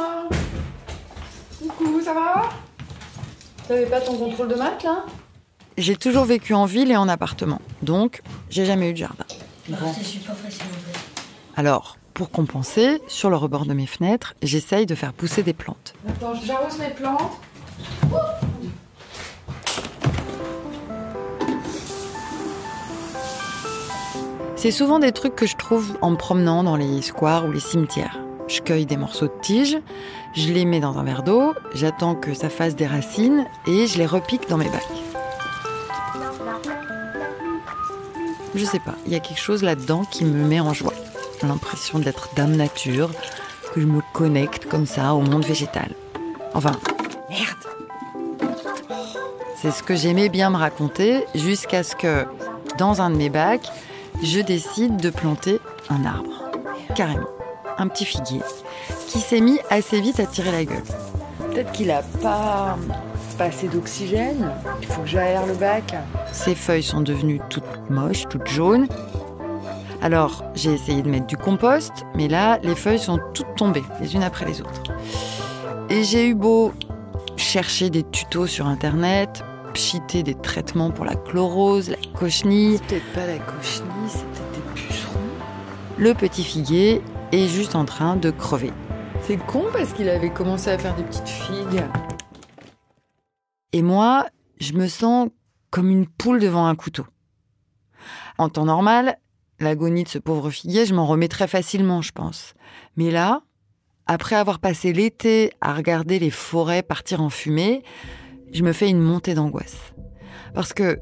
moi. Coucou, ça va? T'avais pas ton contrôle de maths, là? J'ai toujours vécu en ville et en appartement, donc j'ai jamais eu de jardin. Bon. C'est super facile en fait. Alors, pour compenser, sur le rebord de mes fenêtres, j'essaye de faire pousser des plantes. Attends, j'arrose mes plantes. C'est souvent des trucs que je trouve en me promenant dans les squares ou les cimetières. Je cueille des morceaux de tiges, je les mets dans un verre d'eau, j'attends que ça fasse des racines et je les repique dans mes bacs. Je sais pas, il y a quelque chose là-dedans qui me met en joie. J'ai l'impression d'être dame nature, que je me connecte comme ça au monde végétal. Enfin, merde! C'est ce que j'aimais bien me raconter jusqu'à ce que, dans un de mes bacs, je décide de planter un arbre. Carrément. Un petit figuier qui s'est mis assez vite à tirer la gueule. Peut-être qu'il a pas assez d'oxygène. Il faut que j'aère le bac. Ses feuilles sont devenues toutes moches, toutes jaunes. Alors, j'ai essayé de mettre du compost, mais là, les feuilles sont toutes tombées, les unes après les autres. Et j'ai eu beau chercher des tutos sur Internet, pchiter des traitements pour la chlorose, la cochenille. C'est peut-être pas la cochenille, c'est peut-être des pucerons. Le petit figuier est juste en train de crever. C'est con parce qu'il avait commencé à faire des petites figues. Et moi, je me sens comme une poule devant un couteau. En temps normal, l'agonie de ce pauvre figuier, je m'en remets très facilement, je pense. Mais là, après avoir passé l'été à regarder les forêts partir en fumée, je me fais une montée d'angoisse. Parce que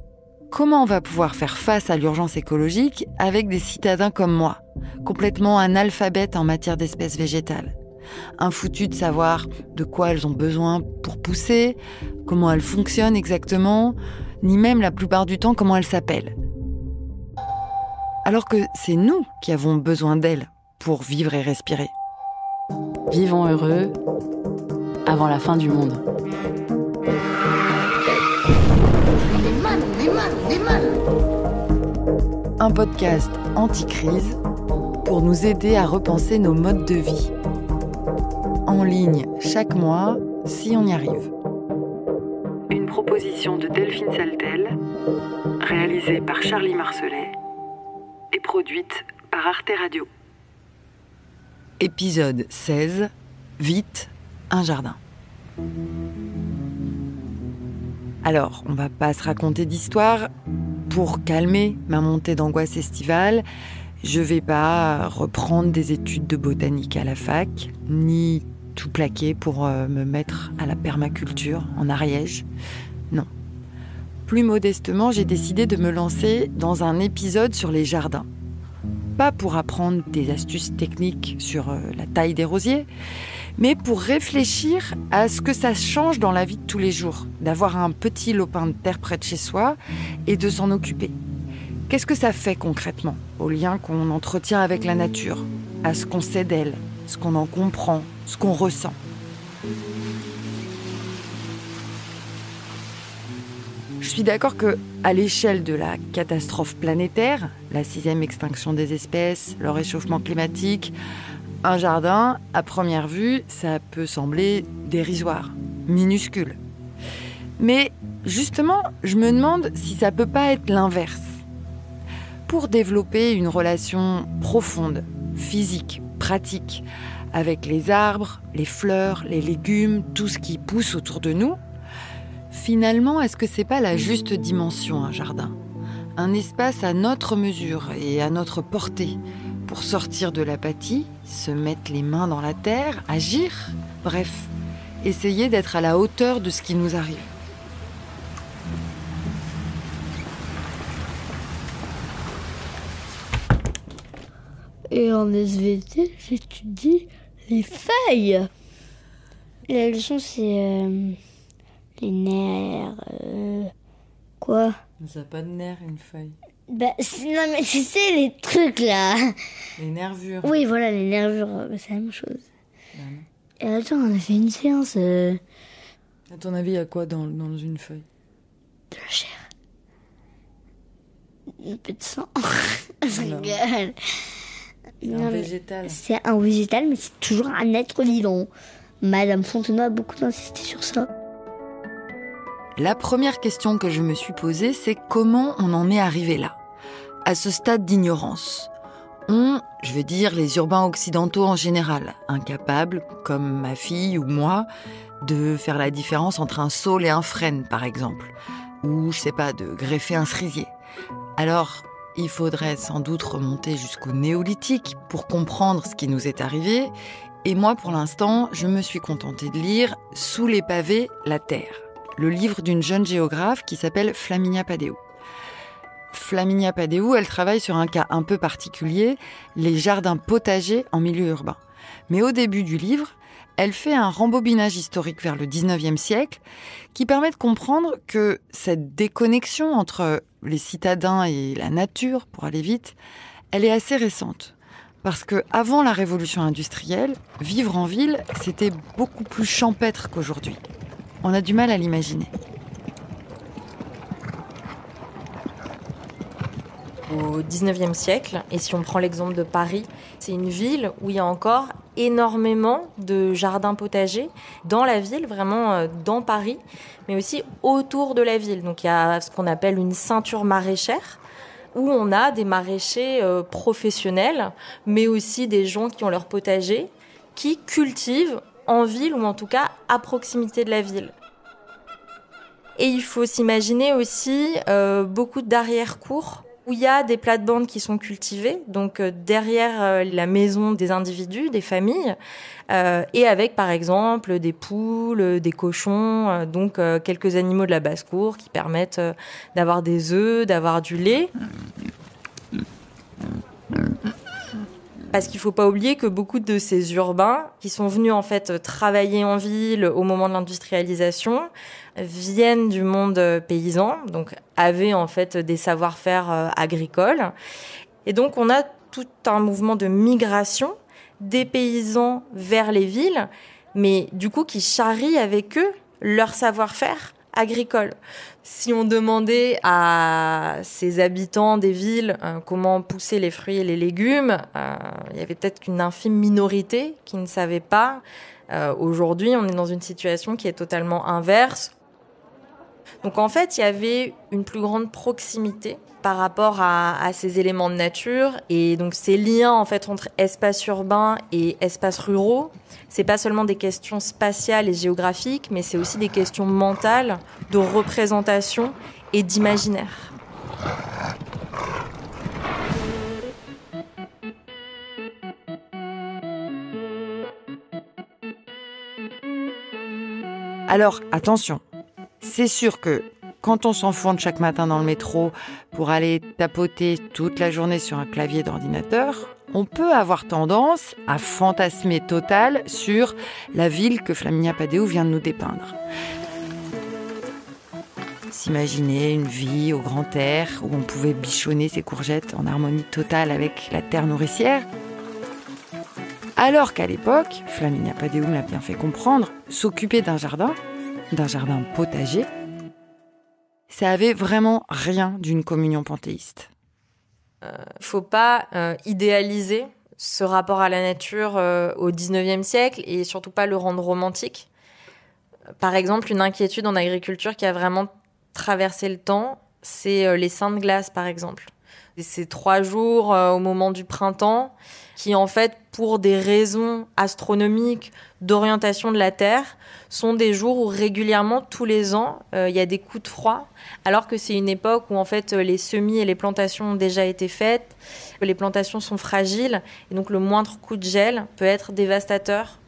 comment on va pouvoir faire face à l'urgence écologique avec des citadins comme moi, complètement analphabètes en matière d'espèces végétales, infoutus de savoir de quoi elles ont besoin pour pousser, comment elles fonctionnent exactement, ni même la plupart du temps comment elles s'appellent. Alors que c'est nous qui avons besoin d'elles pour vivre et respirer. Vivons heureux avant la fin du monde. Un podcast anti-crise pour nous aider à repenser nos modes de vie. En ligne chaque mois, si on y arrive. Une proposition de Delphine Saltel, réalisée par Charlie Marcelet et produite par Arte Radio. Épisode 16, Vite, un jardin. Alors, on va pas se raconter d'histoire. Pour calmer ma montée d'angoisse estivale, je vais pas reprendre des études de botanique à la fac, ni tout plaquer pour me mettre à la permaculture en Ariège. Non. Plus modestement, j'ai décidé de me lancer dans un épisode sur les jardins. Pas pour apprendre des astuces techniques sur la taille des rosiers, mais pour réfléchir à ce que ça change dans la vie de tous les jours, d'avoir un petit lopin de terre près de chez soi et de s'en occuper. Qu'est-ce que ça fait concrètement au lien qu'on entretient avec la nature, à ce qu'on sait d'elle, ce qu'on en comprend, ce qu'on ressent? Je suis d'accord que, à l'échelle de la catastrophe planétaire, la 6e extinction des espèces, le réchauffement climatique, un jardin, à première vue, ça peut sembler dérisoire, minuscule. Mais justement, je me demande si ça peut pas être l'inverse. Pour développer une relation profonde, physique, pratique, avec les arbres, les fleurs, les légumes, tout ce qui pousse autour de nous, finalement, est-ce que c'est pas la juste dimension, un jardin ? Un espace à notre mesure et à notre portée, pour sortir de l'apathie, se mettre les mains dans la terre, agir, bref, essayer d'être à la hauteur de ce qui nous arrive. Et en SVT, j'étudie les feuilles. La leçon, c'est les nerfs. Quoi? Ça n'a pas de nerfs, une feuille. Non, mais tu sais, les trucs là. Les nervures. Oui, voilà, les nervures, c'est la même chose. Ah non. Et attends, on a fait une séance. À ton avis, il y a quoi dans une feuille? De la chair. Un peu de sang. Ça rigole. C'est un végétal. C'est un végétal, mais c'est toujours un être vivant. Madame Fontenoy a beaucoup insisté sur ça. La première question que je me suis posée, c'est comment on en est arrivé là, à ce stade d'ignorance. Je veux dire les urbains occidentaux en général, incapables, comme ma fille ou moi, de faire la différence entre un saule et un frêne, par exemple. Ou, je sais pas, de greffer un cerisier. Alors, il faudrait sans doute remonter jusqu'au néolithique pour comprendre ce qui nous est arrivé. Et moi, pour l'instant, je me suis contentée de lire « Sous les pavés, la terre », le livre d'une jeune géographe qui s'appelle Flaminia Padéou. Flaminia Padéou, elle travaille sur un cas un peu particulier, les jardins potagers en milieu urbain. Mais au début du livre, elle fait un rembobinage historique vers le 19e siècle qui permet de comprendre que cette déconnexion entre les citadins et la nature, pour aller vite, elle est assez récente. Parce qu'avant la révolution industrielle, vivre en ville, c'était beaucoup plus champêtre qu'aujourd'hui. On a du mal à l'imaginer. Au 19e siècle, et si on prend l'exemple de Paris, c'est une ville où il y a encore énormément de jardins potagers dans la ville, vraiment dans Paris, mais aussi autour de la ville. Donc il y a ce qu'on appelle une ceinture maraîchère, où on a des maraîchers professionnels, mais aussi des gens qui ont leur potager, qui cultivent en ville ou en tout cas à proximité de la ville. Et il faut s'imaginer aussi beaucoup d'arrière-cours où il y a des plates-bandes qui sont cultivées, donc derrière la maison des individus, des familles, et avec par exemple des poules, des cochons, donc quelques animaux de la basse-cour qui permettent d'avoir des œufs, d'avoir du lait. Parce qu'il ne faut pas oublier que beaucoup de ces urbains qui sont venus en fait travailler en ville au moment de l'industrialisation viennent du monde paysan, donc avaient en fait des savoir-faire agricoles. Et donc on a tout un mouvement de migration des paysans vers les villes, mais du coup qui charrient avec eux leur savoir-faire agricole. Si on demandait à ces habitants des villes comment pousser les fruits et les légumes, il y avait peut-être qu'une infime minorité qui ne savait pas. Aujourd'hui, on est dans une situation qui est totalement inverse. Donc en fait, il y avait une plus grande proximité par rapport à ces éléments de nature et donc ces liens en fait entre espaces urbains et espaces ruraux. C'est pas seulement des questions spatiales et géographiques, mais c'est aussi des questions mentales, de représentation et d'imaginaire. Alors, attention, c'est sûr que quand on s'enfonce chaque matin dans le métro pour aller tapoter toute la journée sur un clavier d'ordinateur, on peut avoir tendance à fantasmer total sur la ville que Flaminia Padéou vient de nous dépeindre. S'imaginer une vie au grand air où on pouvait bichonner ses courgettes en harmonie totale avec la terre nourricière. Alors qu'à l'époque, Flaminia Padéou me l'a bien fait comprendre, s'occuper d'un jardin potager, ça avait vraiment rien d'une communion panthéiste. Faut pas idéaliser ce rapport à la nature au 19e siècle et surtout pas le rendre romantique. Par exemple, une inquiétude en agriculture qui a vraiment traversé le temps, c'est les seins de glace, par exemple. Et ces 3 jours au moment du printemps qui, en fait, pour des raisons astronomiques d'orientation de la Terre, sont des jours où régulièrement, tous les ans, il y a des coups de froid, alors que c'est une époque où, en fait, les semis et les plantations ont déjà été faites, les plantations sont fragiles, et donc le moindre coup de gel peut être dévastateur.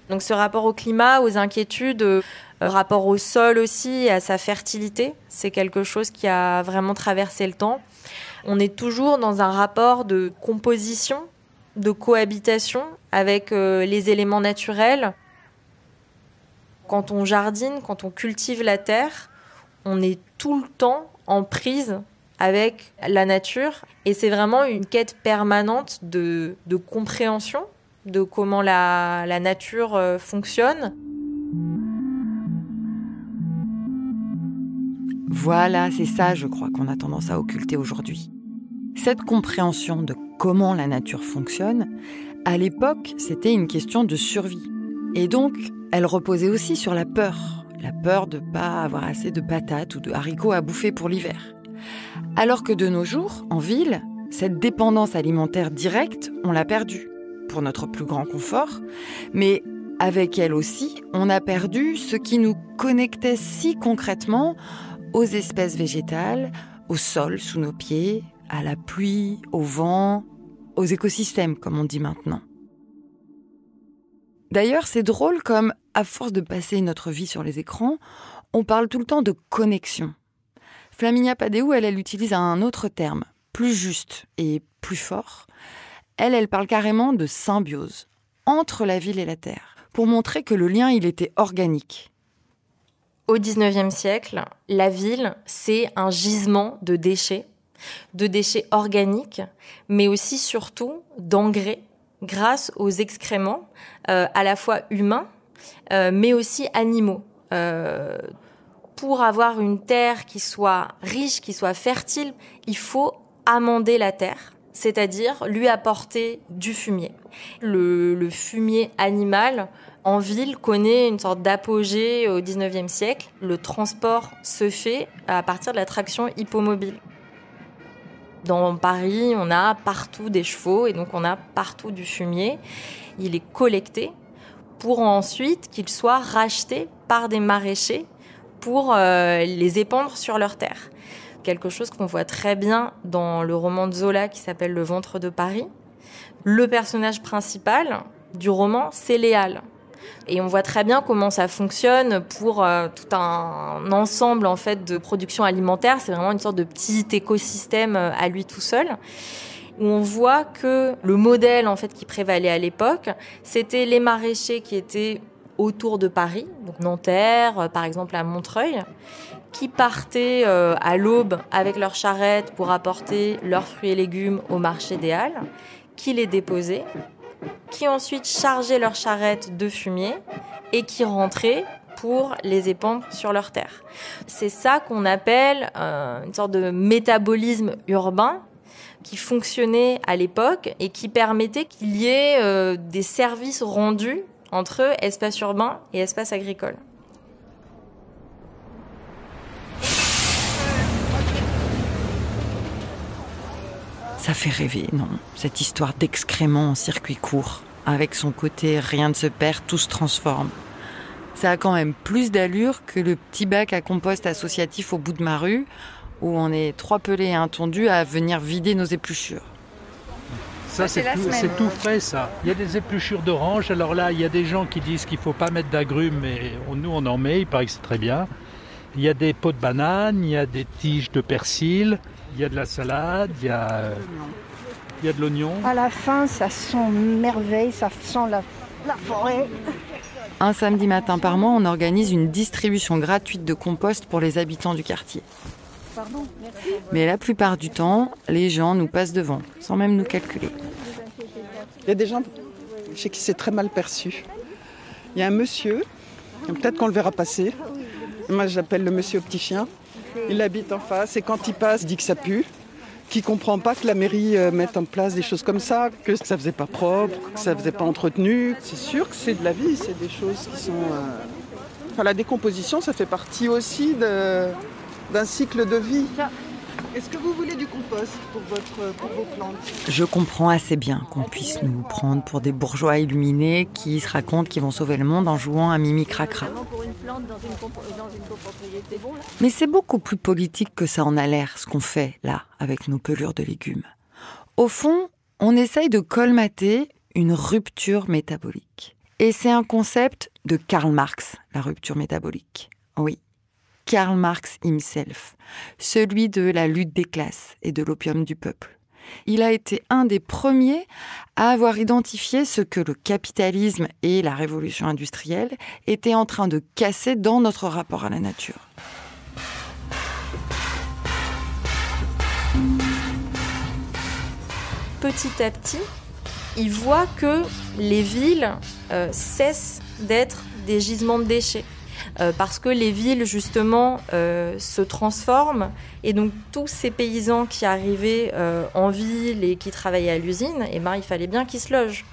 Donc ce rapport au climat, aux inquiétudes, rapport au sol aussi, à sa fertilité, c'est quelque chose qui a vraiment traversé le temps. On est toujours dans un rapport de composition, de cohabitation avec les éléments naturels. Quand on jardine, quand on cultive la terre, on est tout le temps en prise avec la nature. Et c'est vraiment une quête permanente de compréhension de comment la nature fonctionne. Voilà, c'est ça, je crois, qu'on a tendance à occulter aujourd'hui. Cette compréhension de comment la nature fonctionne, à l'époque, c'était une question de survie. Et donc, elle reposait aussi sur la peur de ne pas avoir assez de patates ou de haricots à bouffer pour l'hiver. Alors que de nos jours, en ville, cette dépendance alimentaire directe, on l'a perdue, pour notre plus grand confort, mais avec elle aussi, on a perdu ce qui nous connectait si concrètement aux espèces végétales, au sol sous nos pieds, à la pluie, au vent, aux écosystèmes, comme on dit maintenant. D'ailleurs, c'est drôle comme, à force de passer notre vie sur les écrans, on parle tout le temps de connexion. Flaminia Padéou, elle utilise un autre terme, plus juste et plus fort. Elle parle carrément de symbiose, entre la ville et la terre, pour montrer que le lien, il était organique. Au XIXe siècle, la ville, c'est un gisement de déchets organiques, mais aussi surtout d'engrais, grâce aux excréments, à la fois humains, mais aussi animaux. Pour avoir une terre qui soit riche, qui soit fertile, il faut amender la terre, c'est-à-dire lui apporter du fumier. Le fumier animal, en ville, connaît une sorte d'apogée au XIXe siècle. Le transport se fait à partir de la traction hippomobile. Dans Paris, on a partout des chevaux et donc on a partout du fumier. Il est collecté pour ensuite qu'il soit racheté par des maraîchers pour les épandre sur leurs terres. Quelque chose qu'on voit très bien dans le roman de Zola qui s'appelle Le ventre de Paris. Le personnage principal du roman, c'est Léal. Et on voit très bien comment ça fonctionne pour tout un ensemble en fait de production alimentaire. C'est vraiment une sorte de petit écosystème à lui tout seul. Où on voit que le modèle en fait qui prévalait à l'époque, c'était les maraîchers qui étaient autour de Paris, donc Nanterre, par exemple à Montreuil, qui partaient à l'aube avec leurs charrettes pour apporter leurs fruits et légumes au marché des Halles, qui les déposaient, qui ensuite chargeaient leurs charrettes de fumier et qui rentraient pour les épandre sur leurs terres. C'est ça qu'on appelle une sorte de métabolisme urbain qui fonctionnait à l'époque et qui permettait qu'il y ait des services rendus entre espace urbain et espace agricole. Ça fait rêver, non ? Cette histoire d'excréments en circuit court. Avec son côté « rien ne se perd, tout se transforme ». Ça a quand même plus d'allure que le petit bac à compost associatif au bout de ma rue, où on est 3 pelés et un tondu à venir vider nos épluchures. Ça, c'est tout frais, ça. Il y a des épluchures d'orange. Alors là, il y a des gens qui disent qu'il ne faut pas mettre d'agrumes, mais nous, on en met. Il paraît que c'est très bien. Il y a des pots de bananes, il y a des tiges de persil, il y a de la salade, il y a de l'oignon. À la fin, ça sent merveille, ça sent la forêt. Un samedi matin par mois, on organise une distribution gratuite de compost pour les habitants du quartier. Pardon, merci. Mais la plupart du temps, les gens nous passent devant, sans même nous calculer. Il y a des gens chez qui c'est très mal perçu. Il y a un monsieur, peut-être qu'on le verra passer. Moi, j'appelle le monsieur au petit chien. Il habite en face et quand il passe, il dit que ça pue, qu'il ne comprend pas que la mairie mette en place des choses comme ça, que ça ne faisait pas propre, que ça ne faisait pas entretenu. C'est sûr que c'est de la vie, c'est des choses qui sont... Enfin, la décomposition, ça fait partie aussi d'un cycle de vie. Est-ce que vous voulez du compost pour vos plantes ? Je comprends assez bien qu'on puisse nous prendre pour des bourgeois illuminés qui se racontent qu'ils vont sauver le monde en jouant à Mimi Cracra. Mais c'est beaucoup plus politique que ça en a l'air, ce qu'on fait là, avec nos pelures de légumes. Au fond, on essaye de colmater une rupture métabolique. Et c'est un concept de Karl Marx, la rupture métabolique. Oui. Karl Marx himself, celui de la lutte des classes et de l'opium du peuple. Il a été un des premiers à avoir identifié ce que le capitalisme et la révolution industrielle étaient en train de casser dans notre rapport à la nature. Petit à petit, il voit que les villes cessent d'être des gisements de déchets. Parce que les villes, justement, se transforment. Et donc, tous ces paysans qui arrivaient en ville et qui travaillaient à l'usine, il fallait bien qu'ils se logent.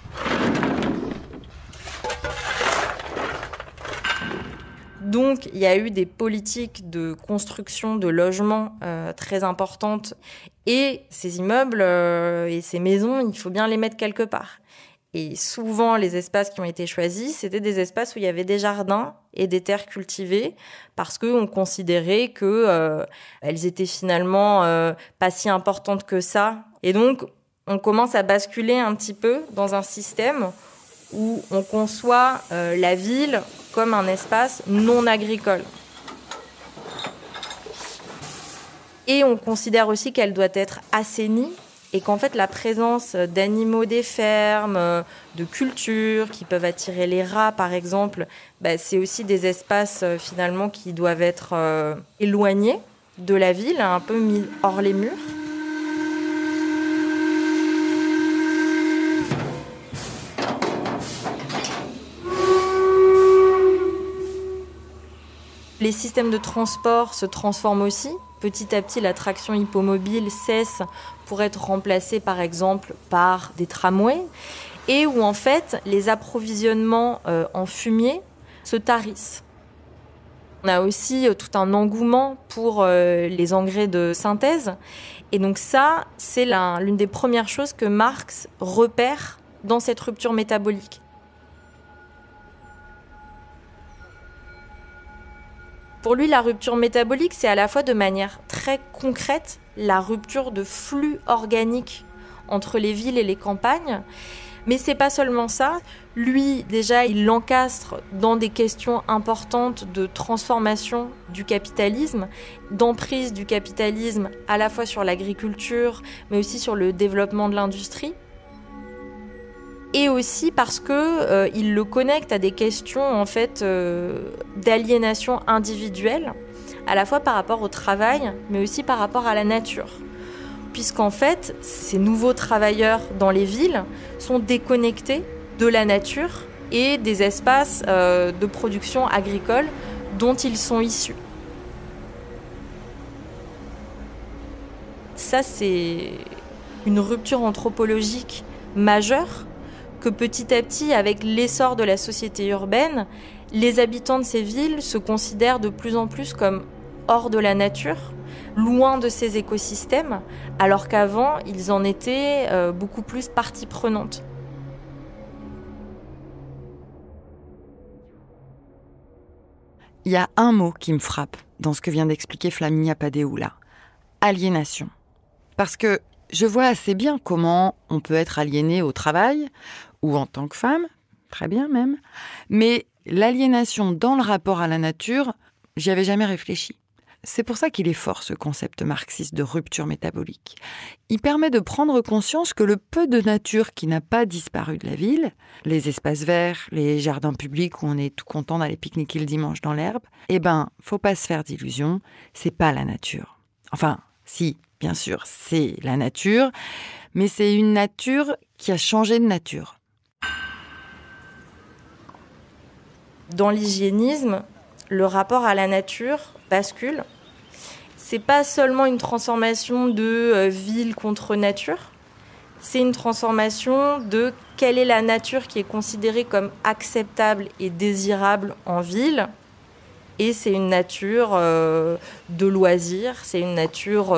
Donc, il y a eu des politiques de construction de logements très importantes. Et ces immeubles et ces maisons, il faut bien les mettre quelque part. Et souvent, les espaces qui ont été choisis, c'était des espaces où il y avait des jardins et des terres cultivées, parce qu'on considérait qu'elles étaient finalement pas si importantes que ça. Et donc, on commence à basculer un petit peu dans un système où on conçoit la ville comme un espace non agricole. Et on considère aussi qu'elle doit être assainie et qu'en fait la présence d'animaux des fermes, de cultures qui peuvent attirer les rats par exemple, c'est aussi des espaces finalement qui doivent être éloignés de la ville, un peu mis hors les murs. Les systèmes de transport se transforment aussi. Petit à petit, la traction hippomobile cesse pour être remplacée par exemple par des tramways et où en fait les approvisionnements en fumier se tarissent. On a aussi tout un engouement pour les engrais de synthèse et donc ça, c'est l'une des premières choses que Marx repère dans cette rupture métabolique. Pour lui, la rupture métabolique, c'est à la fois de manière très concrète la rupture de flux organiques entre les villes et les campagnes. Mais c'est pas seulement ça. Lui, déjà, il l'encastre dans des questions importantes de transformation du capitalisme, d'emprise du capitalisme à la fois sur l'agriculture, mais aussi sur le développement de l'industrie. Et aussi parce que il le connecte à des questions en fait d'aliénation individuelle, à la fois par rapport au travail, mais aussi par rapport à la nature. Puisqu'en fait, ces nouveaux travailleurs dans les villes sont déconnectés de la nature et des espaces de production agricole dont ils sont issus. Ça, c'est une rupture anthropologique majeure que petit à petit, avec l'essor de la société urbaine, les habitants de ces villes se considèrent de plus en plus comme hors de la nature, loin de ces écosystèmes, alors qu'avant, ils en étaient beaucoup plus partie prenante. Il y a un mot qui me frappe dans ce que vient d'expliquer Flaminia Padeoula. Aliénation. Parce que je vois assez bien comment on peut être aliéné au travail ou en tant que femme, très bien même, mais l'aliénation dans le rapport à la nature, j'y avais jamais réfléchi. C'est pour ça qu'il est fort, ce concept marxiste de rupture métabolique. Il permet de prendre conscience que le peu de nature qui n'a pas disparu de la ville, les espaces verts, les jardins publics où on est tout content d'aller pique-niquer le dimanche dans l'herbe, faut pas se faire d'illusions, c'est pas la nature. Enfin, si, bien sûr, c'est la nature, mais c'est une nature qui a changé de nature. Dans l'hygiénisme, le rapport à la nature bascule. C'est pas seulement une transformation de ville contre nature, c'est une transformation de quelle est la nature qui est considérée comme acceptable et désirable en ville. Et c'est une nature de loisirs, c'est une nature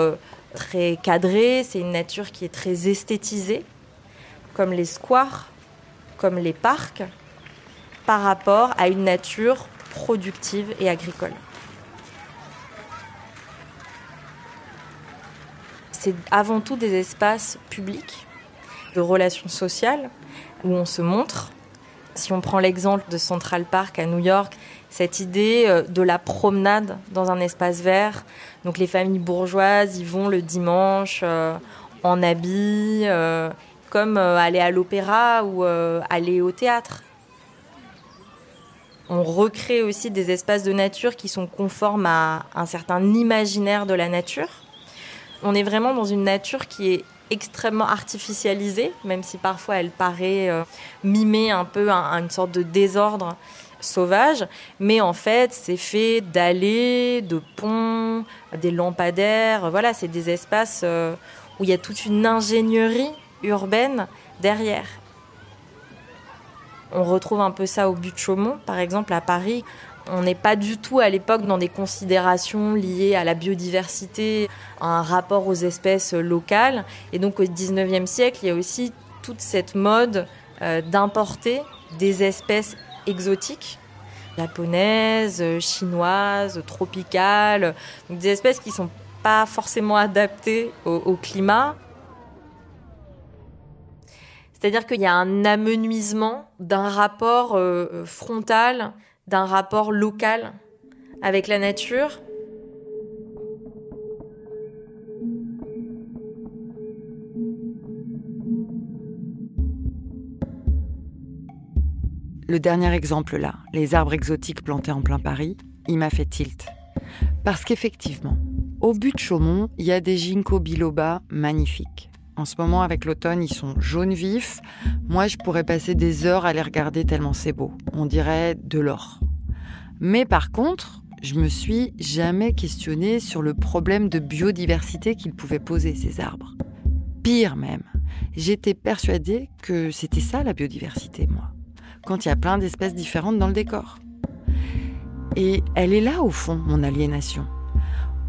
très cadrée, c'est une nature qui est très esthétisée, comme les squares, comme les parcs, par rapport à une nature productive et agricole. C'est avant tout des espaces publics, de relations sociales, où on se montre. Si on prend l'exemple de Central Park à New York, cette idée de la promenade dans un espace vert. Donc les familles bourgeoises y vont le dimanche en habit, comme aller à l'opéra ou aller au théâtre. On recrée aussi des espaces de nature qui sont conformes à un certain imaginaire de la nature. On est vraiment dans une nature qui est extrêmement artificialisée, même si parfois elle paraît mimer un peu une sorte de désordre sauvage. Mais en fait, c'est fait d'allées, de ponts, des lampadaires. Voilà, c'est des espaces où il y a toute une ingénierie urbaine derrière. On retrouve un peu ça au But de Chaumont, par exemple, à Paris. On n'est pas du tout à l'époque dans des considérations liées à la biodiversité, à un rapport aux espèces locales. Et donc au 19e siècle, il y a aussi toute cette mode d'importer des espèces exotiques, japonaises, chinoises, tropicales, donc des espèces qui ne sont pas forcément adaptées au climat. C'est-à-dire qu'il y a un amenuisement d'un rapport frontal, d'un rapport local avec la nature. Le dernier exemple là, les arbres exotiques plantés en plein Paris, il m'a fait tilt. Parce qu'effectivement, au but de Chaumont, il y a des ginkgo biloba magnifiques. En ce moment, avec l'automne, ils sont jaunes vifs. Moi, je pourrais passer des heures à les regarder tellement c'est beau. On dirait de l'or. Mais par contre, je me suis jamais questionnée sur le problème de biodiversité qu'ils pouvaient poser, ces arbres. Pire même, j'étais persuadée que c'était ça la biodiversité, moi. Quand il y a plein d'espèces différentes dans le décor. Et elle est là, au fond, mon aliénation.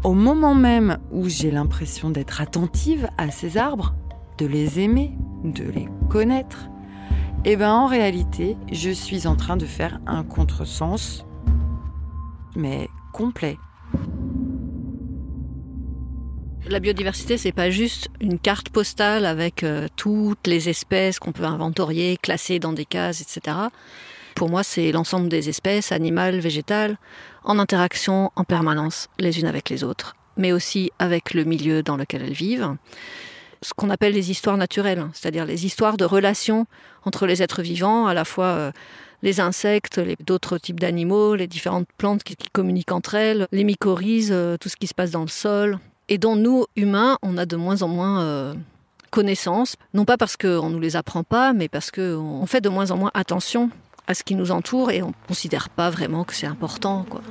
Au moment même où j'ai l'impression d'être attentive à ces arbres, de les aimer, de les connaître, en réalité, je suis en train de faire un contresens, mais complet. La biodiversité, c'est pas juste une carte postale avec toutes les espèces qu'on peut inventorier, classer dans des cases, etc. Pour moi, c'est l'ensemble des espèces, animales, végétales, en interaction en permanence les unes avec les autres, mais aussi avec le milieu dans lequel elles vivent. Ce qu'on appelle les histoires naturelles, c'est-à-dire les histoires de relations entre les êtres vivants, à la fois les insectes, d'autres types d'animaux, les différentes plantes qui communiquent entre elles, les mycorhizes, tout ce qui se passe dans le sol, et dont nous, humains, on a de moins en moins connaissance, non pas parce qu'on ne nous les apprend pas, mais parce qu'on fait de moins en moins attention à ce qui nous entoure et on ne considère pas vraiment que c'est important, quoi.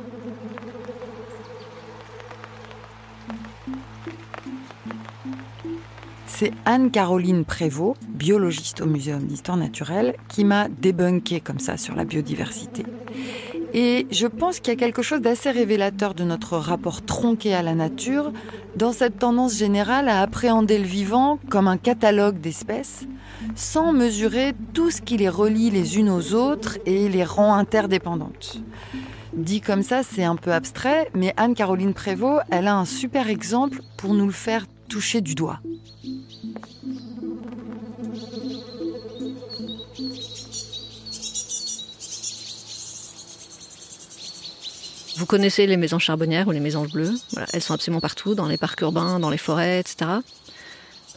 C'est Anne-Caroline Prévost, biologiste au Muséum d'Histoire Naturelle, qui m'a débunké comme ça sur la biodiversité. Et je pense qu'il y a quelque chose d'assez révélateur de notre rapport tronqué à la nature, dans cette tendance générale à appréhender le vivant comme un catalogue d'espèces, sans mesurer tout ce qui les relie les unes aux autres et les rend interdépendantes. Dit comme ça, c'est un peu abstrait, mais Anne-Caroline Prévost, elle a un super exemple pour nous le faire toucher du doigt. Vous connaissez les mésanges charbonnières ou les mésanges bleues. Voilà, elles sont absolument partout, dans les parcs urbains, dans les forêts, etc.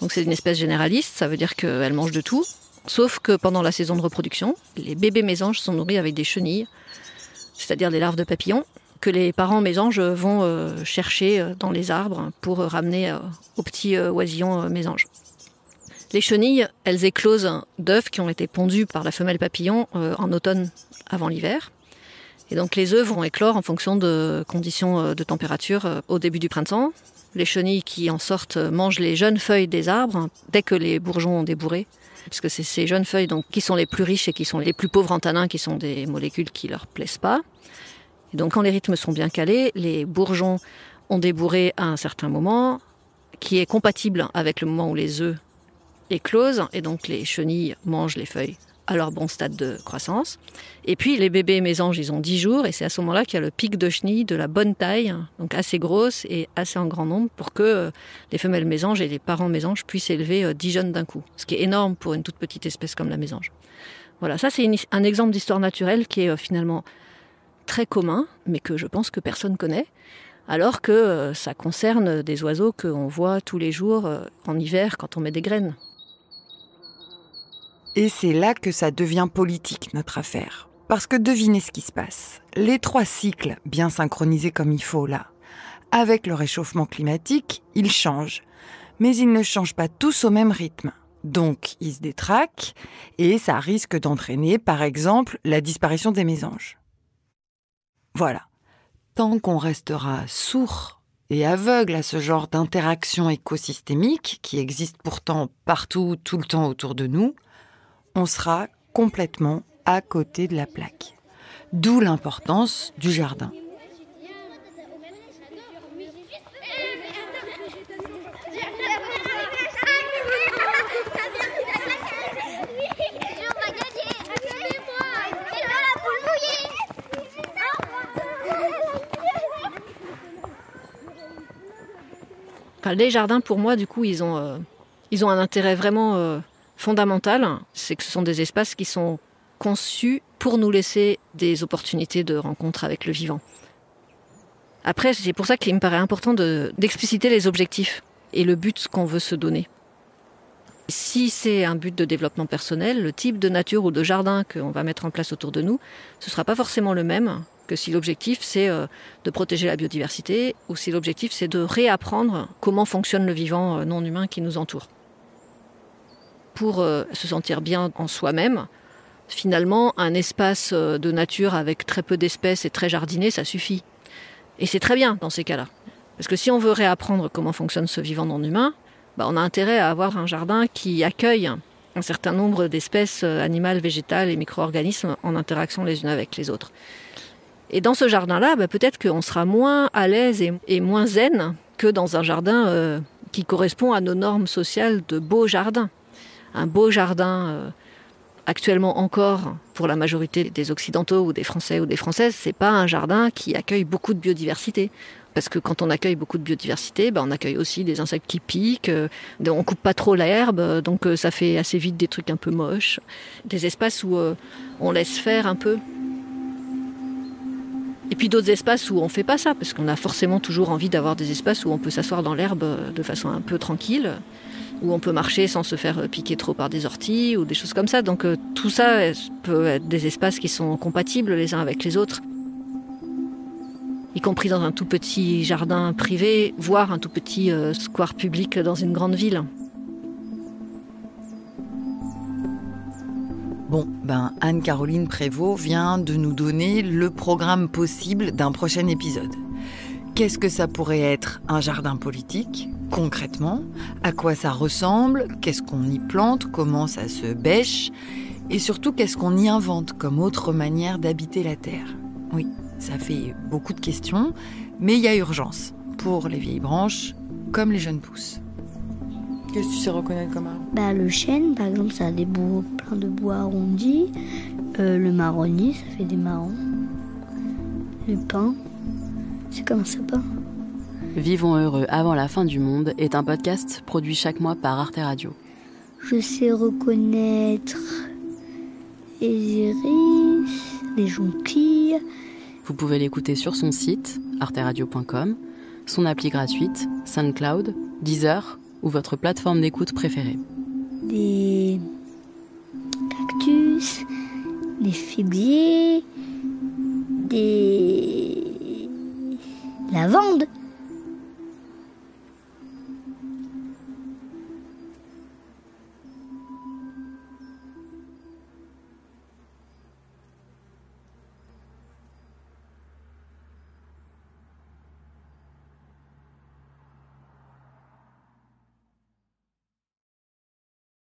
Donc c'est une espèce généraliste, ça veut dire qu'elles mangent de tout. Sauf que pendant la saison de reproduction, les bébés mésanges sont nourris avec des chenilles, c'est-à-dire des larves de papillons, que les parents mésanges vont chercher dans les arbres pour ramener aux petits oisillons mésanges. Les chenilles, elles éclosent d'œufs qui ont été pondus par la femelle papillon en automne avant l'hiver. Et donc les œufs vont éclore en fonction de conditions de température au début du printemps. Les chenilles qui en sortent mangent les jeunes feuilles des arbres dès que les bourgeons ont débourré. Parce que c'est ces jeunes feuilles donc, qui sont les plus riches et qui sont les plus pauvres en tanins, qui sont des molécules qui ne leur plaisent pas. Et donc quand les rythmes sont bien calés, les bourgeons ont débourré à un certain moment, qui est compatible avec le moment où les œufs éclosent. Et donc les chenilles mangent les feuilles à leur bon stade de croissance. Et puis les bébés mésanges, ils ont 10 jours, et c'est à ce moment-là qu'il y a le pic de chenilles de la bonne taille, donc assez grosse et assez en grand nombre, pour que les femelles mésanges et les parents mésanges puissent élever 10 jeunes d'un coup, ce qui est énorme pour une toute petite espèce comme la mésange. Voilà, ça c'est un exemple d'histoire naturelle qui est finalement très commun, mais que je pense que personne connaît, alors que ça concerne des oiseaux qu'on voit tous les jours en hiver quand on met des graines. Et c'est là que ça devient politique, notre affaire. Parce que devinez ce qui se passe. Les 3 cycles, bien synchronisés comme il faut là, avec le réchauffement climatique, ils changent. Mais ils ne changent pas tous au même rythme. Donc, ils se détraquent et ça risque d'entraîner, par exemple, la disparition des mésanges. Voilà. Tant qu'on restera sourd et aveugle à ce genre d'interaction écosystémique qui existe pourtant partout, tout le temps autour de nous, on sera complètement à côté de la plaque. D'où l'importance du jardin. Enfin, les jardins, pour moi, du coup, ils ont un intérêt vraiment fondamental. C'est que ce sont des espaces qui sont conçus pour nous laisser des opportunités de rencontre avec le vivant. Après, c'est pour ça qu'il me paraît important d'expliciter les objectifs et le but qu'on veut se donner. Si c'est un but de développement personnel, le type de nature ou de jardin qu'on va mettre en place autour de nous, ce ne sera pas forcément le même que si l'objectif c'est de protéger la biodiversité ou si l'objectif c'est de réapprendre comment fonctionne le vivant non humain qui nous entoure. Pour se sentir bien en soi-même, finalement, un espace de nature avec très peu d'espèces et très jardiné, ça suffit. Et c'est très bien dans ces cas-là. Parce que si on veut réapprendre comment fonctionne ce vivant non humain, on a intérêt à avoir un jardin qui accueille un certain nombre d'espèces animales, végétales et micro-organismes en interaction les unes avec les autres. Et dans ce jardin-là, peut-être qu'on sera moins à l'aise et moins zen que dans un jardin qui correspond à nos normes sociales de beau jardin. Un beau jardin, actuellement encore, pour la majorité des Occidentaux ou des Français ou des Françaises, c'est pas un jardin qui accueille beaucoup de biodiversité. Parce que quand on accueille beaucoup de biodiversité, on accueille aussi des insectes qui piquent, on coupe pas trop l'herbe, donc ça fait assez vite des trucs un peu moches. Des espaces où on laisse faire un peu. Et puis d'autres espaces où on fait pas ça, parce qu'on a forcément toujours envie d'avoir des espaces où on peut s'asseoir dans l'herbe de façon un peu tranquille, où on peut marcher sans se faire piquer trop par des orties ou des choses comme ça. Donc tout ça peut être des espaces qui sont compatibles les uns avec les autres. Y compris dans un tout petit jardin privé, voire un tout petit square public dans une grande ville. Bon, Anne-Caroline Prévost vient de nous donner le programme possible d'un prochain épisode. Qu'est-ce que ça pourrait être un jardin politique, concrètement? À quoi ça ressemble? Qu'est-ce qu'on y plante? Comment ça se bêche? Et surtout, qu'est-ce qu'on y invente comme autre manière d'habiter la Terre? Oui, ça fait beaucoup de questions, mais il y a urgence pour les vieilles branches comme les jeunes pousses. Qu'est-ce que tu sais reconnaître comme arbre? Le chêne, par exemple, ça a plein de bois arrondis. Le marronnier, ça fait des marrons. Le pin, c'est comme un sapin. Vivons heureux avant la fin du monde est un podcast produit chaque mois par Arte Radio. Je sais reconnaître les iris, les jonquilles. Vous pouvez l'écouter sur son site, arteradio.com, son appli gratuite, SoundCloud, Deezer ou votre plateforme d'écoute préférée. Des cactus, des figuiers, des lavandes.